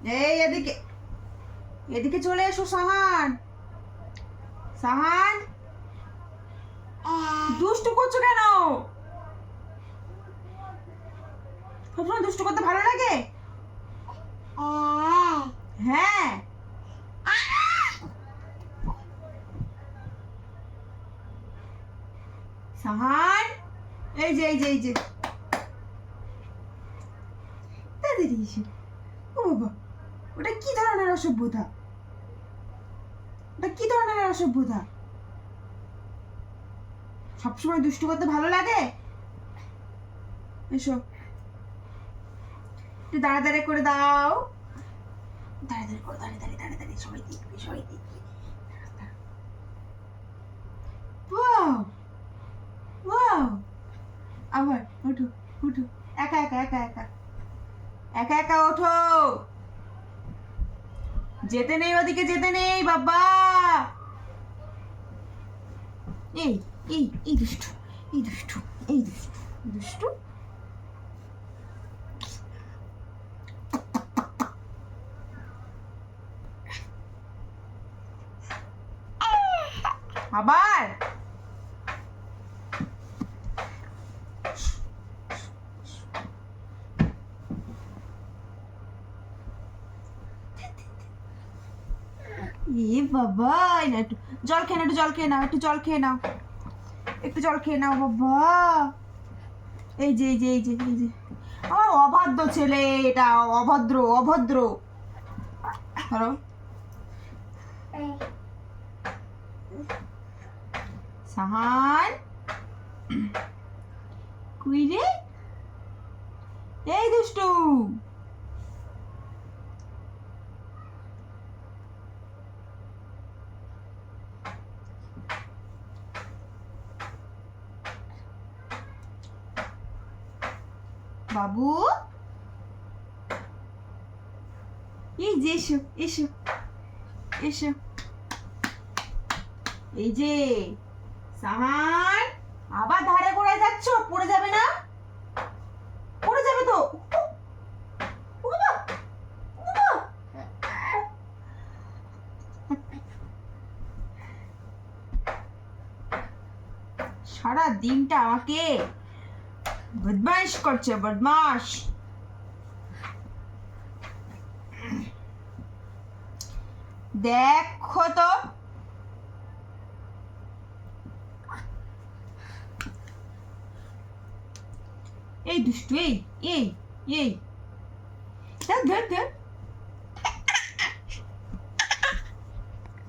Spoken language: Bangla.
এই এদিকে, এদিকে চলে এসো সাহান। সাহান, দুষ্টু করছো কেন? সবসময় দুষ্টু করতে ভালো লাগে? হ্যাঁ। সাহান, এই যে এই যে এই যে তাড়াতাড়ি এসে। ও বাবা, ওটা কি ধরনের অসভ্যতা? ওটা কি ধরনের অসভ্যতা? সবসময় দুষ্টু করতে ভালো লাগে? এসো, একটু দাঁড়াদাঁড়ি করে দাও। দাঁড়াদাঁড়ি করো, দাঁড়াদাঁড়ি সবাই দেখবে, সবাই দেখবে। ওয়াও ওয়াও, আবার ওঠো ওঠো, একা একা একা একা একা একা ওঠো। যেতে নেই ওদিকে, যেতে নেই বাবা। এই এই এই দুষ্টু, এই দুষ্টু, এই দুষ্টু, দুষ্টু। আবার এ বাবা, না একটু জল খেয়ে নাও, একটু জল খেয়ে নাও, একটু জল খেয়ে নাও, একটু জল খেয়ে নাও বাবা। এই যে এই যে এই যে এই যে আমার অবাধ্য ছেলে, এটা অভদ্র অভদ্র। ধরো সাহান, কুই রে, এই দুষ্টু। বাবু, এই যে এসো এসো এসো। এই যে সাহান, আবার ধারে গোড়ায় যাচ্ছ, পড়ে যাবে না? পড়ে যাবে তো। ও বাবা, ও বাবা। সারা দিনটা আমাকে বদমাইশ করছে, বদমাশ। দেখো তো, এই দুষ্টু, এই এই এই, ধর ধর ধর।